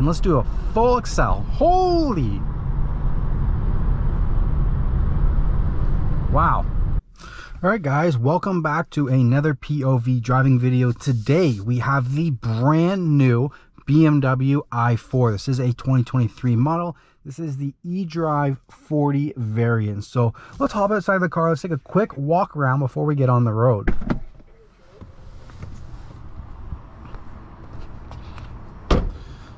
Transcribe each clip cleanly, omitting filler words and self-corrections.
and let's do a full accel. Holy! Wow. All right, guys, welcome back to another POV driving video. Today, we have the brand new BMW i4. This is a 2023 model. This is the eDrive40 variant. So let's hop outside the car. Let's take a quick walk around before we get on the road.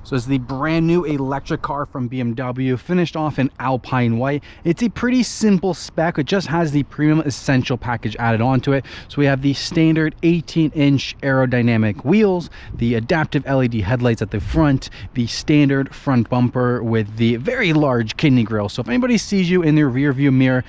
So it's the brand new electric car from BMW, finished off in Alpine white. It's a pretty simple spec. It just has the premium essential package added onto it. So we have the standard 18-inch aerodynamic wheels, the adaptive LED headlights at the front, the standard front bumper with the very large kidney grille. So if anybody sees you in their rear view mirror,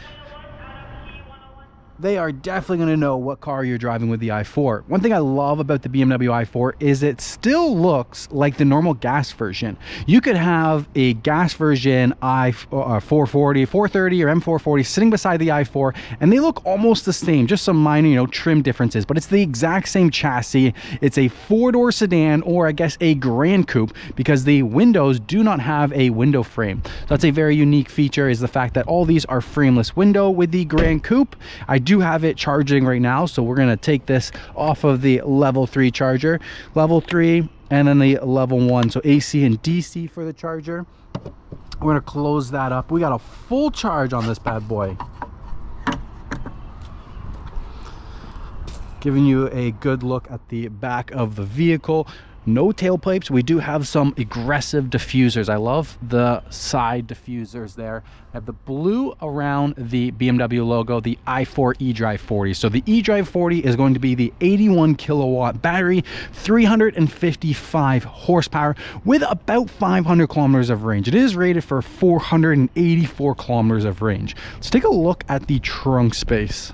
they are definitely going to know what car you're driving with the i4. One thing I love about the BMW i4 is it still looks like the normal gas version. You could have a gas version i440, 430 or M440 sitting beside the i4 and they look almost the same, just some minor, trim differences, but it's the exact same chassis. It's a four-door sedan, or I guess a Grand Coupe, because the windows do not have a window frame. So that's a very unique feature, is the fact that all these are frameless window with the Grand Coupe. I do have it charging right now, so we're going to take this off of the level 3 charger, level 3, and then the level 1, so AC and DC for the charger. We're going to close that up. We got a full charge on this bad boy, giving you a good look at the back of the vehicle. No tailpipes. We do have some aggressive diffusers. I love the side diffusers there. I have the blue around the BMW logo, the i4 eDrive40. So the eDrive40 is going to be the 81 kilowatt battery, 355 horsepower with about 500 kilometers of range. It is rated for 484 kilometers of range. Let's take a look at the trunk space.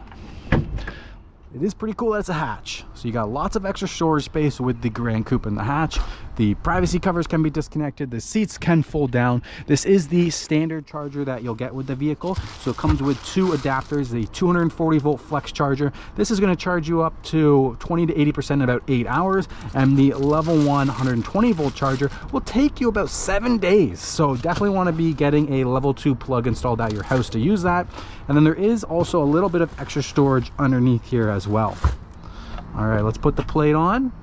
It is pretty cool that it's a hatch. So you got lots of extra storage space with the Grand Coupe in the hatch. The privacy covers can be disconnected. The seats can fold down. This is the standard charger that you'll get with the vehicle. So it comes with two adapters, the 240 volt flex charger. This is going to charge you up to 20 to 80% in about 8 hours. And the level 1 120 volt charger will take you about 7 days. So definitely want to be getting a level 2 plug installed at your house to use that. And then there is also a little bit of extra storage underneath here as well. All right, let's put the plate on.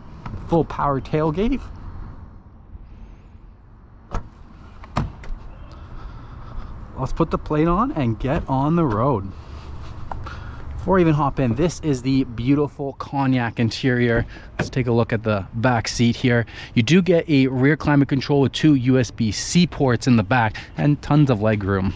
Full power tailgate. Let's put the plate on and get on the road. Before I even hop in, this is the beautiful cognac interior. Let's take a look at the back seat here. You do get a rear climate control with 2 USB-C ports in the back and tons of leg room.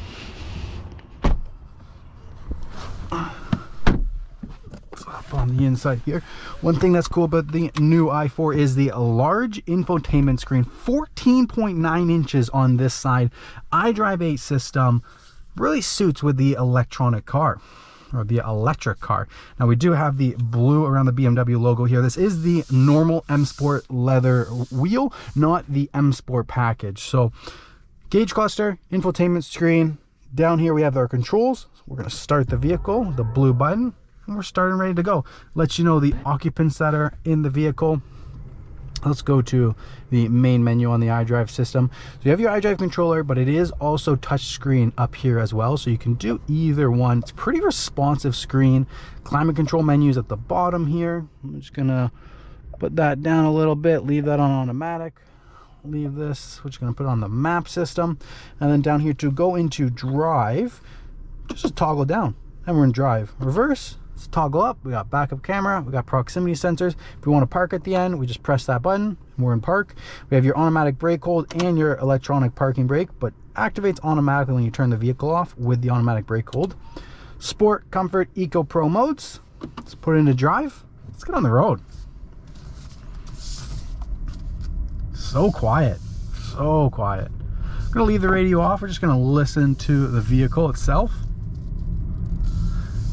On the inside here, one thing that's cool about the new i4 is the large infotainment screen, 14.9 inches on this side. iDrive 8 system really suits with the electronic car, or the electric car. Now we do have the blue around the BMW logo here. This is the normal M Sport leather wheel, not the M Sport package. So gauge cluster, infotainment screen. Down here we have our controls. So we're going to start the vehicle, the blue button. And we're starting, ready to go. Lets you know the occupants that are in the vehicle. Let's go to the main menu on the iDrive system. So you have your iDrive controller, but it is also touchscreen up here as well. So you can do either one. It's pretty responsive screen. Climate control menus at the bottom here. I'm just gonna put that down a little bit, leave that on automatic. Leave this, we're just gonna put it on the map system. And then down here to go into drive, just toggle down and we're in drive. Reverse, let's toggle up. We got backup camera, we got proximity sensors. If we want to park at the end, we just press that button and we're in park. We have your automatic brake hold and your electronic parking brake, but activates automatically when you turn the vehicle off with the automatic brake hold. Sport, comfort, eco, pro modes. Let's put it into drive. Let's get on the road. So quiet, so quiet. I'm gonna leave the radio off. We're just gonna listen to the vehicle itself.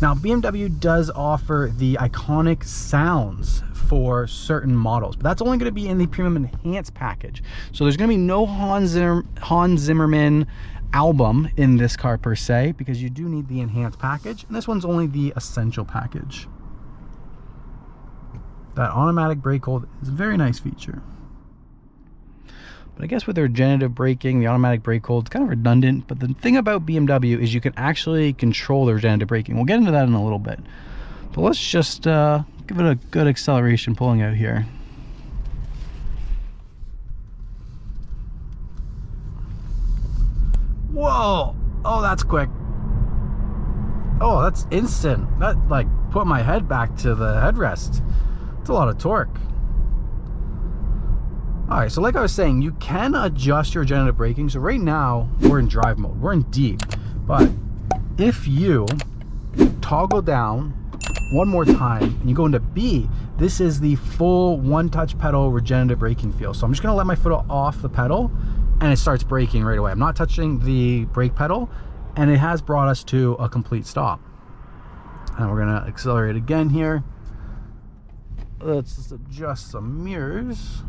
Now, BMW does offer the iconic sounds for certain models, but that's only going to be in the premium enhanced package. So there's going to be no Hans Zimmerman album in this car per se, because you do need the enhanced package, and this one's only the essential package. That automatic brake hold is a very nice feature. But I guess with the regenerative braking, the automatic brake hold, it's kind of redundant. But the thing about BMW is you can actually control the regenerative braking. We'll get into that in a little bit. But let's just give it a good acceleration pulling out here. Whoa! Oh, that's quick. Oh, that's instant. That like put my head back to the headrest. It's a lot of torque. All right, so like I was saying, you can adjust your regenerative braking. So right now we're in drive mode, we're in D. But if you toggle down one more time and you go into B, this is the full one touch pedal regenerative braking feel. So I'm just gonna let my foot off the pedal and it starts braking right away. I'm not touching the brake pedal, and it has brought us to a complete stop. And we're gonna accelerate again here. Let's just adjust some mirrors.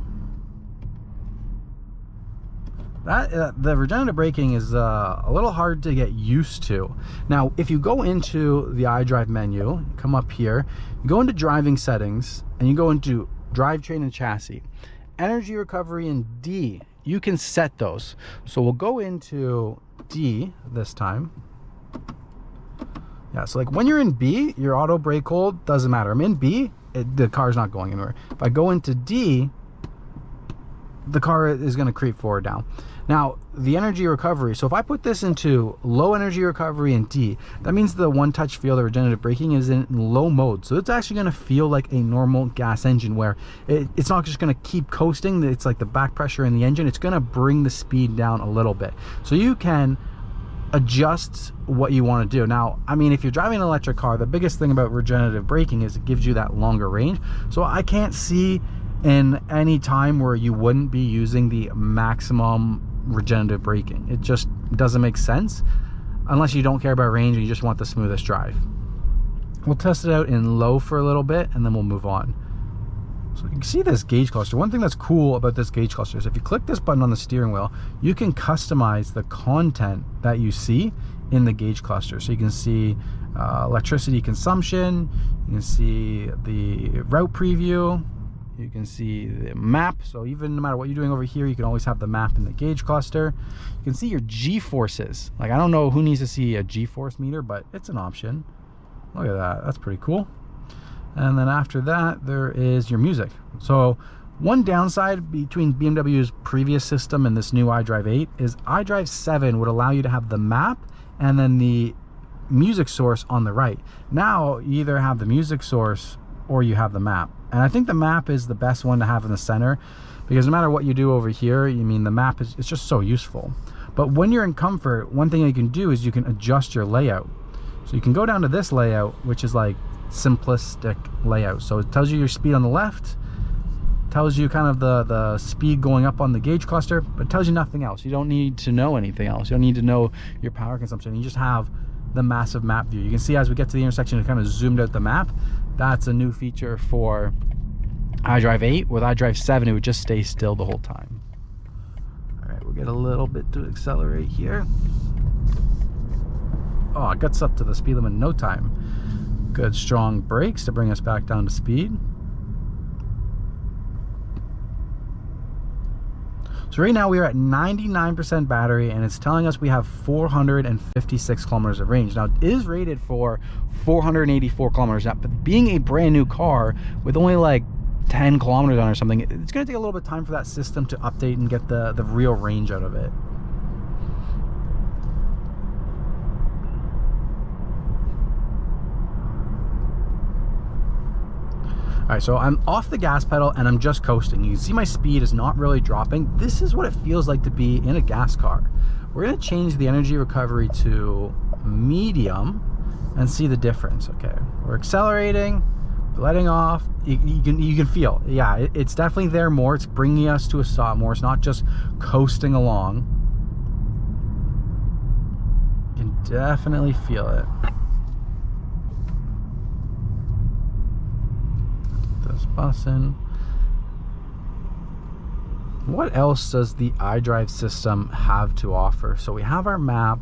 The regenerative braking is a little hard to get used to. Now, if you go into the iDrive menu, come up here, you go into driving settings, and you go into drivetrain and chassis. Energy recovery in D, you can set those. So we'll go into D this time. Yeah, so like when you're in B, your auto brake hold doesn't matter. I'm in B, the car's not going anywhere. If I go into D, the car is going to creep forward down. Now, the energy recovery, so if I put this into low energy recovery in D, that means the one touch feel, the regenerative braking, is in low mode. So it's actually going to feel like a normal gas engine, where it's not just going to keep coasting. It's like the back pressure in the engine, it's going to bring the speed down a little bit. So you can adjust what you want to do. Now, I mean, if you're driving an electric car, the biggest thing about regenerative braking is it gives you that longer range. So I can't see in any time where you wouldn't be using the maximum regenerative braking. It just doesn't make sense unless you don't care about range and you just want the smoothest drive. We'll test it out in low for a little bit and then we'll move on. So you can see this gauge cluster. One thing that's cool about this gauge cluster is if you click this button on the steering wheel, you can customize the content that you see in the gauge cluster. So you can see electricity consumption, you can see the route preview, you can see the map. So even no matter what you're doing over here, you can always have the map in the gauge cluster. You can see your G-forces. Like, I don't know who needs to see a G-force meter, but it's an option. Look at that, that's pretty cool. And then after that, there is your music. So one downside between BMW's previous system and this new iDrive 8 is iDrive 7 would allow you to have the map and then the music source on the right. Now you either have the music source or you have the map. And I think the map is the best one to have in the center, because no matter what you do over here, you mean the map is, it's just so useful. But when you're in comfort, one thing you can do is you can adjust your layout. So you can go down to this layout, which is like simplistic layout. So it tells you your speed on the left, tells you kind of the speed going up on the gauge cluster, but it tells you nothing else. You don't need to know anything else. You don't need to know your power consumption. You just have the massive map view. You can see as we get to the intersection, it kind of zoomed out the map. That's a new feature for iDrive 8. With iDrive 7, it would just stay still the whole time. All right, we'll get a little bit to accelerate here. Oh, it gets up to the speed limit in no time. Good strong brakes to bring us back down to speed. So right now we are at 99% battery, and it's telling us we have 456 kilometers of range. Now, it is rated for 484 kilometers. Now, but being a brand new car with only like 10 kilometers on or something, it's going to take a little bit of time for that system to update and get the real range out of it. All right, so I'm off the gas pedal and I'm just coasting. You can see my speed is not really dropping. This is what it feels like to be in a gas car. We're gonna change the energy recovery to medium and see the difference. Okay, we're accelerating, we're letting off. You can feel, yeah, it's definitely there more. It's bringing us to a stop more. It's not just coasting along. You can definitely feel it. Bussin'. What else does the iDrive system have to offer? So we have our map,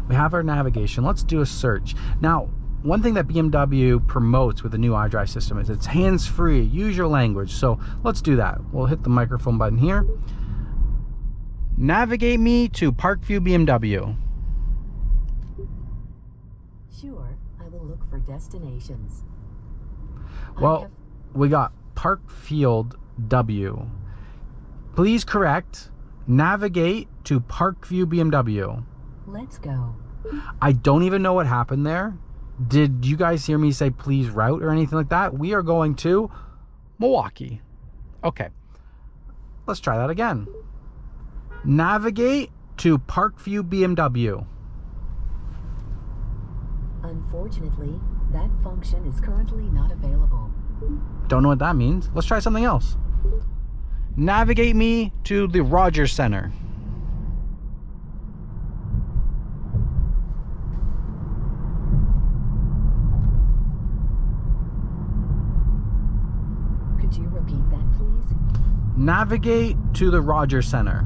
we have our navigation. Let's do a search. Now, one thing that BMW promotes with the new iDrive system is it's hands-free, use your language. So let's do that. We'll hit the microphone button here. Navigate me to Parkview BMW. Sure, I will look for destinations. Well, we got Parkfield W. Please correct. Navigate to Parkview BMW. Let's go. I don't even know what happened there. Did you guys hear me say please route or anything like that? We are going to Milwaukee. Okay. Let's try that again. Navigate to Parkview BMW. Unfortunately, that function is currently not available. Don't know what that means. Let's try something else. Navigate me to the Rogers Center. Could you repeat that, please? Navigate to the Rogers Center.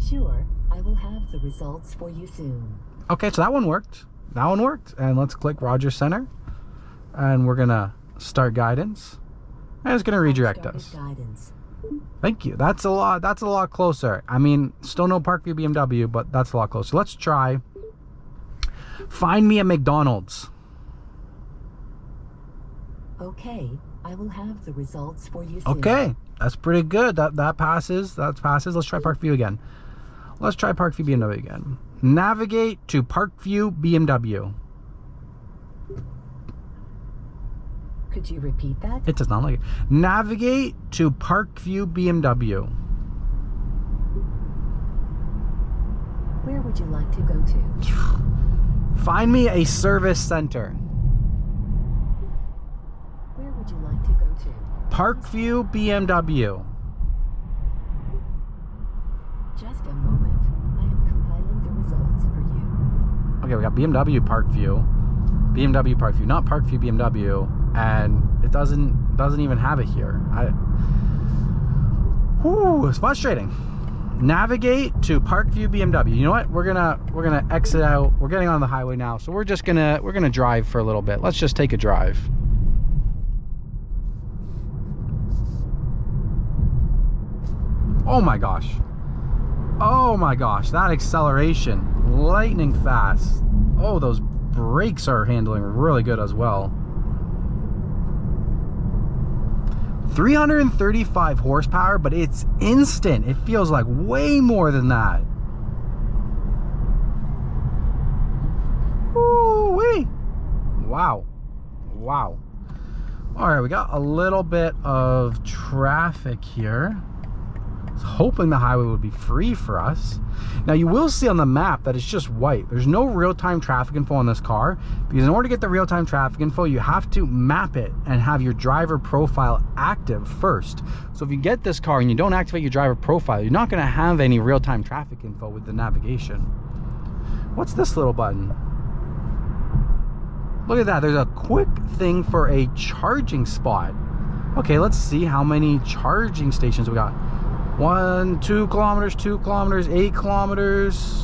Sure, I will have the results for you soon. Okay, so that one worked. That one worked. And let's click Rogers Center. And we're going to start guidance. And it's going to redirect us. Guidance. Thank you. That's a lot closer. I mean, still no Parkview BMW, but that's a lot closer. Let's try. Find me a McDonald's. Okay, I will have the results for you soon. Okay, that's pretty good. That passes. That passes. Let's try Parkview again. Let's try Parkview BMW again. Navigate to Parkview BMW. Could you repeat that? It does not like it. Navigate to Parkview BMW. Where would you like to go to? Find me a service center. Where would you like to go to? Parkview BMW. Just a moment. I am compiling the results for you. Okay, we got BMW Parkview. BMW Parkview, not Parkview BMW. And it doesn't even have it here. Whew, it's frustrating. Navigate to Parkview BMW. You know what? We're gonna exit out. We're getting on the highway now, so we're gonna drive for a little bit. Let's just take a drive. Oh my gosh. Oh my gosh, that acceleration, lightning fast. Oh, those brakes are handling really good as well. 335 horsepower, but it's instant. It feels like way more than that. Woo-wee. Wow. Wow. All right, we got a little bit of traffic here. I was hoping the highway would be free for us. Now you will see on the map that it's just white. There's no real-time traffic info on this car, because in order to get the real-time traffic info, you have to map it and have your driver profile active first. So if you get this car and you don't activate your driver profile, you're not going to have any real-time traffic info with the navigation. What's this little button? Look at that. There's a quick thing for a charging spot. Okay, let's see how many charging stations we got. 1, 2 kilometers, 2 kilometers, 8 kilometers.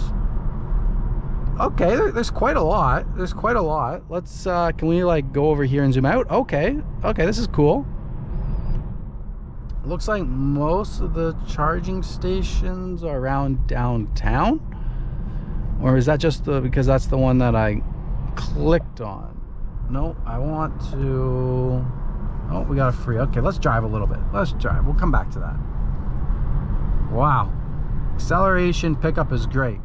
Okay, there's quite a lot. There's quite a lot. Let's, can we like go over here and zoom out? Okay, okay, this is cool. Looks like most of the charging stations are around downtown. Or is that just because that's the one that I clicked on? No, I want to, oh, we got a free. Okay, let's drive a little bit. Let's drive. We'll come back to that. Wow, acceleration pickup is great.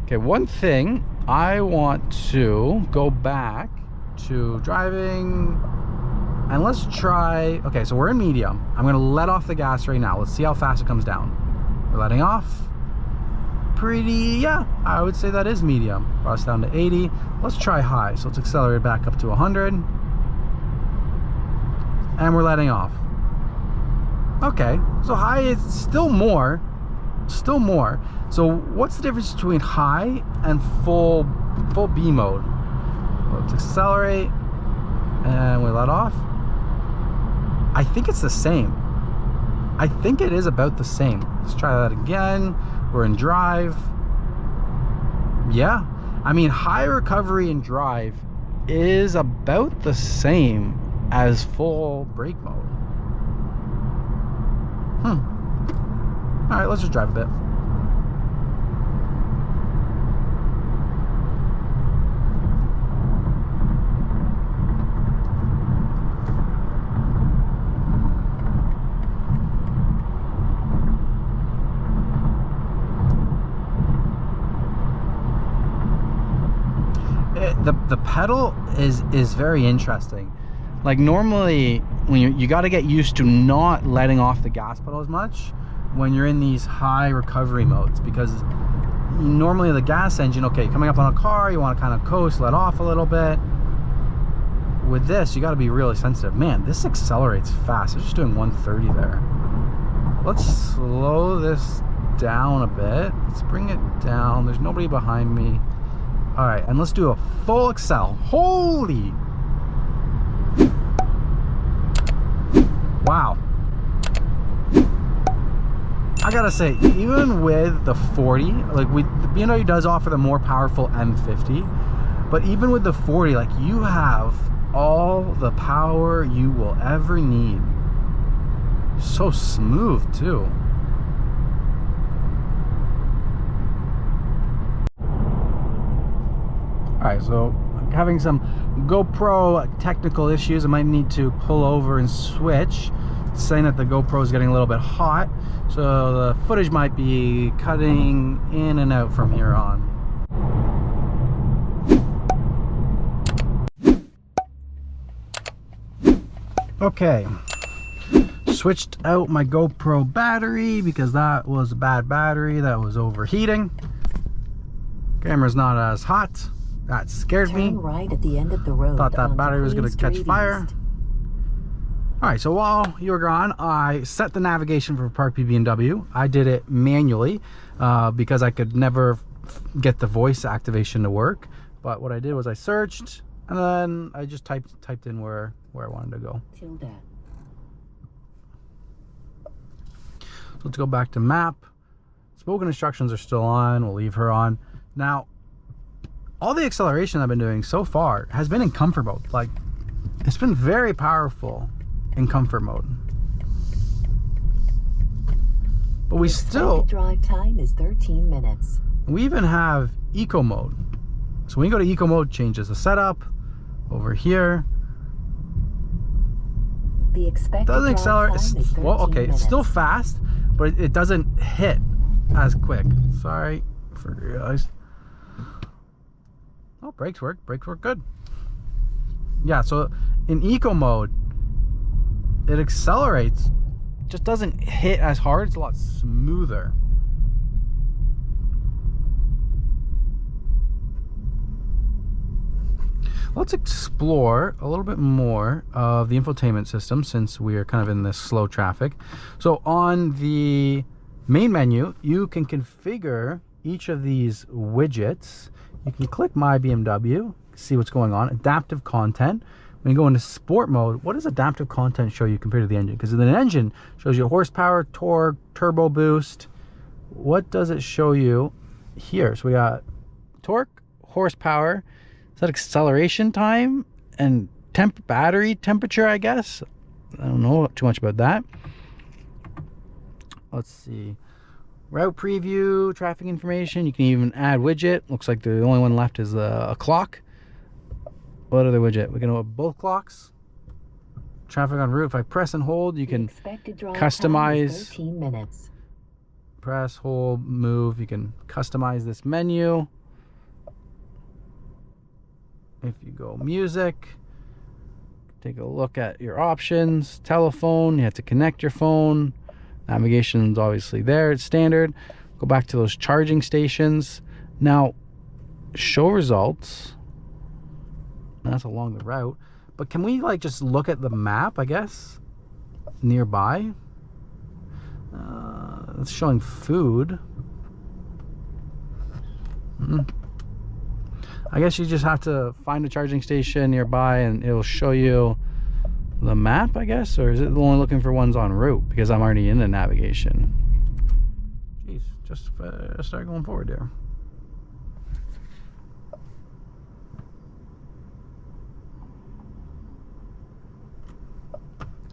Okay, one thing, I want to go back to driving, and let's try, okay, so we're in medium. I'm gonna let off the gas right now. Let's see how fast it comes down. We're letting off. Pretty, yeah, I would say that is medium. Brought us down to 80. Let's try high, so let's accelerate back up to 100. And we're letting off. Okay, so high is still more. So what's the difference between high and full B mode? Let's accelerate and we let off. I think it's the same. I think it is about the same. Let's try that again. We're in drive. Yeah, I mean, high recovery in drive is about the same as full brake mode. All right, let's just drive a bit. The pedal is very interesting. Like normally when you got to get used to not letting off the gas pedal as much when you're in these high recovery modes, because normally the gas engine, okay, coming up on a car, you want to kind of coast, let off a little bit. With this, you got to be really sensitive. Man, this accelerates fast. It's just doing 130 there. Let's slow this down a bit. Let's bring it down. There's nobody behind me. All right, and let's do a full accel. Holy! Wow. I gotta say, even with the 40, like the BMW does offer the more powerful M50, but even with the 40, like you have all the power you will ever need. So smooth too. Alright, so I'm having some GoPro technical issues. I might need to pull over and switch. It's saying that the GoPro is getting a little bit hot, so the footage might be cutting in and out from here on. Okay, switched out my GoPro battery because that was a bad battery that was overheating. Camera's not as hot. That scared me. Turn right at the end of the road. Thought that battery was going to catch Street fire. East. Alright, so while you were gone, I set the navigation for Parkview BMW. I did it manually because I could never get the voice activation to work. But what I did was I searched, and then I just typed in where I wanted to go. Tilda. So let's go back to map. Spoken instructions are still on. We'll leave her on. Now, all the acceleration I've been doing so far has been in comfort mode. Like, it's been very powerful in comfort mode. But we still... drive time is 13 minutes. We even have eco mode. So when you go to eco mode, changes the setup over here. The expected Doesn't accelerate. drive time is 13 Well, okay, minutes. it's still fast, but it doesn't hit as quick. Sorry for you guys. Oh, brakes work. Brakes work good. Yeah, so in eco mode, it accelerates. Just doesn't hit as hard. It's a lot smoother. Let's explore a little bit more of the infotainment system since we are kind of in this slow traffic. So on the main menu, you can configure each of these widgets. You can click My BMW, see what's going on. Adaptive content. When you go into sport mode, what does adaptive content show you compared to the engine? Because the engine shows you horsepower, torque, turbo boost. What does it show you here? So we got torque, horsepower. Is that acceleration time and battery temperature, I guess? I don't know too much about that. Let's see. Route preview, traffic information. You can even add widget. Looks like the only one left is a clock. What other widget? We can have both clocks. Traffic on route. If I press and hold, you can customize. 13 minutes. Press, hold, move. You can customize this menu. If you go music, take a look at your options. Telephone, you have to connect your phone. Navigation's obviously there, it's standard. Go back to those charging stations. Now, show results. That's along the route. But can we like just look at the map, I guess, nearby? It's showing food. I guess you just have to find a charging station nearby and it'll show you the map, I guess? Or is it only looking for ones en route? Because I'm already in the navigation. Jeez, just start going forward there.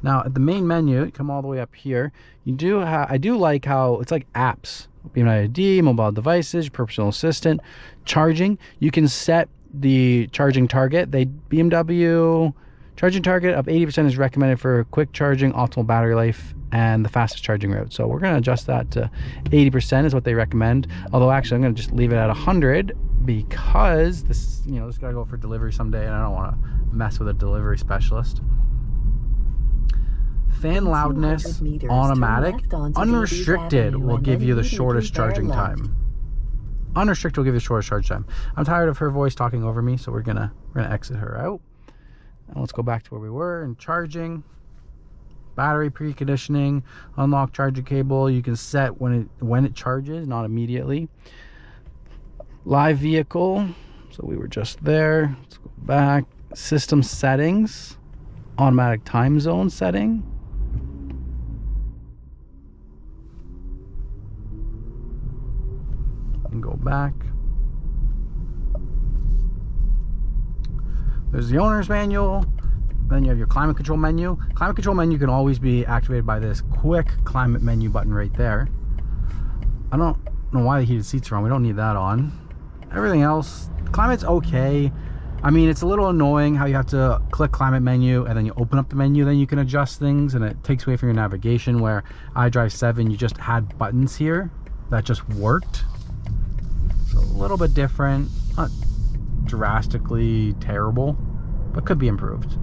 Now at the main menu, you come all the way up here. You do I do like how it's like apps. BMW ID, mobile devices, personal assistant, charging. You can set the charging target. BMW charging target of 80% is recommended for quick charging, optimal battery life, and the fastest charging route. So we're going to adjust that to 80% is what they recommend. Although actually I'm going to just leave it at 100 because this, you know, this got to go for delivery someday and I don't want to mess with a delivery specialist. Fan loudness, automatic, unrestricted will give you the shortest charging time. Unrestricted will give you the shortest charge time. I'm tired of her voice talking over me, so we're gonna exit her out. And let's go back to where we were in charging. Battery preconditioning, unlock charger cable. You can set when it charges, not immediately. Live vehicle. So we were just there. Let's go back. System settings. Automatic time zone setting. And go back. There's the owner's manual. Then you have your climate control menu. Climate control menu can always be activated by this quick climate menu button right there. I don't know why the heated seats are on. We don't need that on. Everything else, climate's okay. I mean, it's a little annoying how you have to click climate menu and then you open up the menu, then you can adjust things, and it takes away from your navigation, where iDrive 7 you just had buttons here that just worked. So a little bit different, not drastically terrible, but could be improved.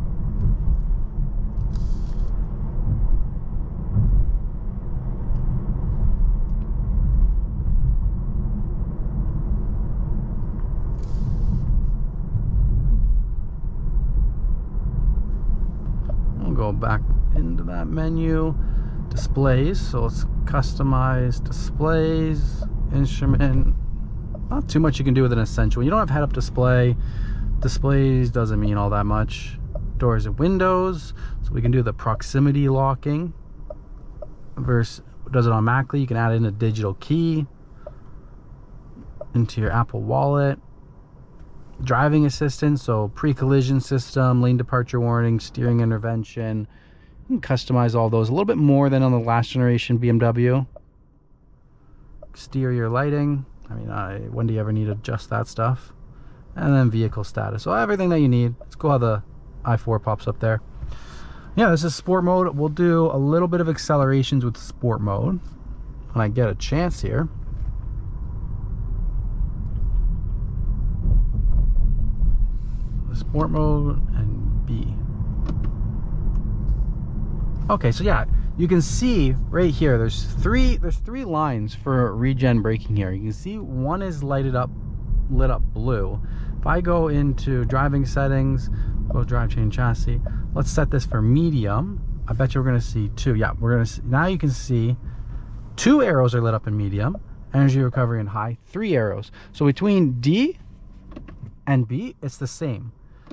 Go back into that menu. Displays, so let's customize displays. Instrument, not too much you can do with an essential. You don't have head-up display. Displays doesn't mean all that much. Doors and windows, so we can do the proximity locking. Versus does it automatically. You can add in a digital key into your Apple Wallet. Driving assistance, so pre-collision system, lane departure warning, steering intervention. You can customize all those a little bit more than on the last generation BMW. Exterior lighting, I mean, when do you ever need to adjust that stuff? And then vehicle status, so everything that you need. It's cool how the i4 pops up there. Yeah, this is sport mode. We'll do a little bit of accelerations with sport mode when I get a chance here. Sport mode and B. Okay, so yeah, you can see right here there's three lines for regen braking here. You can see one is lit up blue. If I go into driving settings, go drivetrain chassis, let's set this for medium. I bet you we're gonna see two. Yeah, we're gonna see, now you can see two arrows are lit up in medium, energy recovery in high, 3 arrows. So between D and B, it's the same.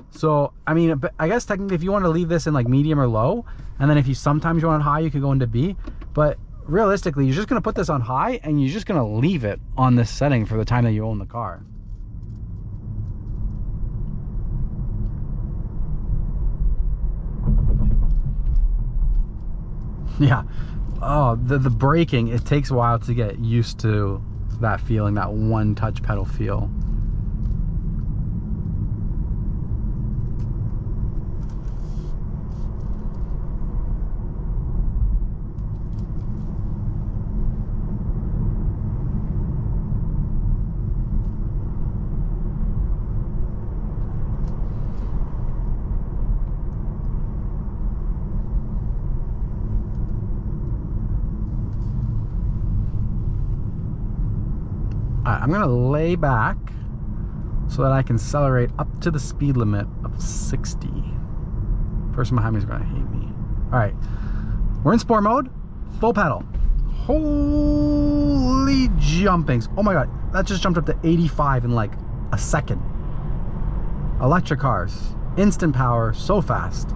So I mean, I guess technically if you want to leave this in like medium or low, and then if you sometimes you want it high, you could go into B, but realistically you're just going to put this on high and you're just going to leave it on this setting for the time that you own the car. Yeah. Oh, the braking, it takes a while to get used to that feeling, that one touch pedal feel. I'm gonna lay back so that I can accelerate up to the speed limit of 60. Person behind me is gonna hate me. All right, we're in sport mode, full pedal. Holy jumpings. Oh my God, that just jumped up to 85 in like a second. Electric cars, instant power, so fast.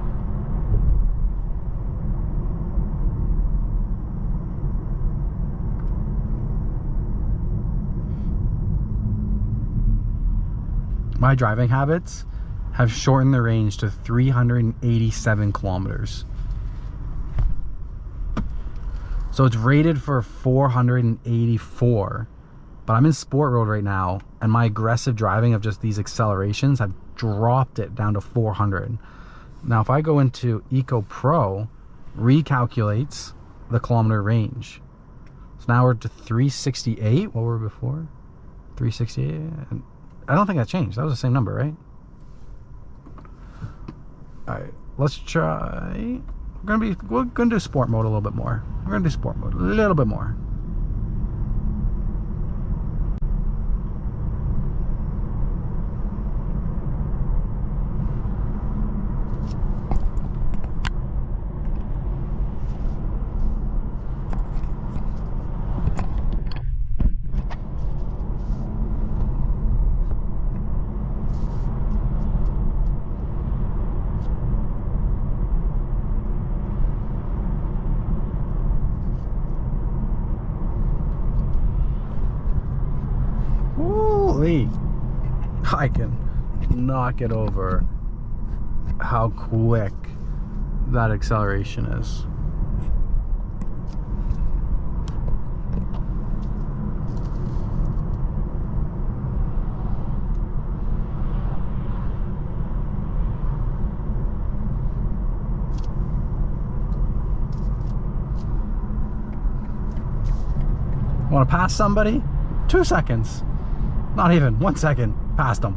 My driving habits have shortened the range to 387 kilometers. So it's rated for 484, but I'm in sport mode right now, and my aggressive driving of just these accelerations, I've dropped it down to 400. Now if I go into Eco Pro, recalculates the kilometer range. So now we're to 368. What were we before? 368. I don't think that changed. That was the same number, right? All right, let's try. We're gonna do sport mode a little bit more. We're gonna do sport mode a little bit more. Holy, I can not get over how quick that acceleration is. Want to pass somebody? 2 seconds. Not even 1 second past them.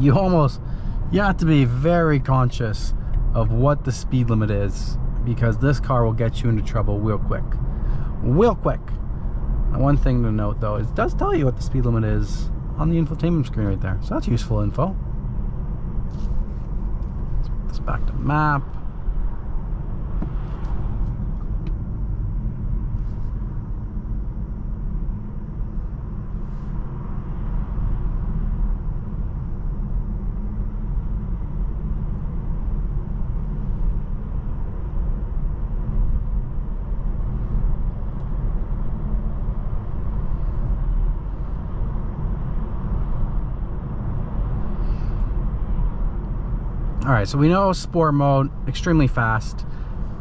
You have to be very conscious of what the speed limit is, because this car will get you into trouble real quick. Real quick. Now, one thing to note though, is it does tell you what the speed limit is on the infotainment screen right there. So that's useful info. Let's put this back to map. All right, so we know sport mode, extremely fast.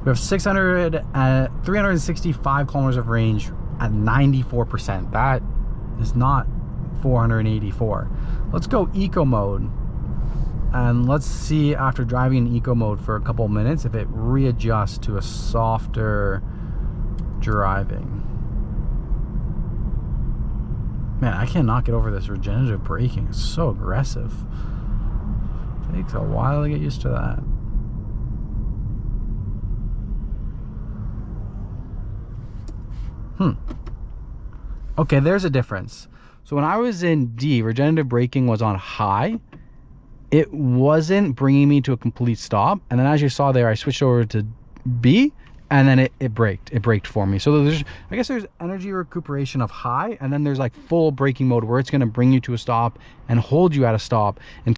We have 365 kilometers of range at 94%. That is not 484. Let's go eco mode, and let's see after driving in eco mode for a couple of minutes if it readjusts to a softer driving. Man, I cannot get over this regenerative braking. It's so aggressive. Takes a while to get used to that. Okay, there's a difference. So when I was in D, regenerative braking was on high. It wasn't bringing me to a complete stop. And then as you saw there, I switched over to B, and then it braked. It braked for me. So there's, I guess there's energy recuperation of high, and then there's like full braking mode where it's going to bring you to a stop and hold you at a stop. And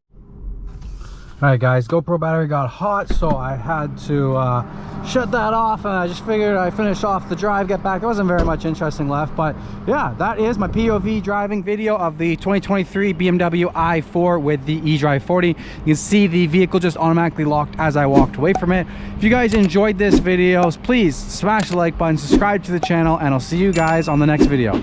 all right guys, GoPro battery got hot, so I had to shut that off, and I just figured I'd finish off the drive, get back. There wasn't very much interesting left, but yeah, that is my POV driving video of the 2023 BMW i4 with the eDrive40. You can see the vehicle just automatically locked as I walked away from it. If you guys enjoyed this video, please smash the like button, subscribe to the channel, and I'll see you guys on the next video.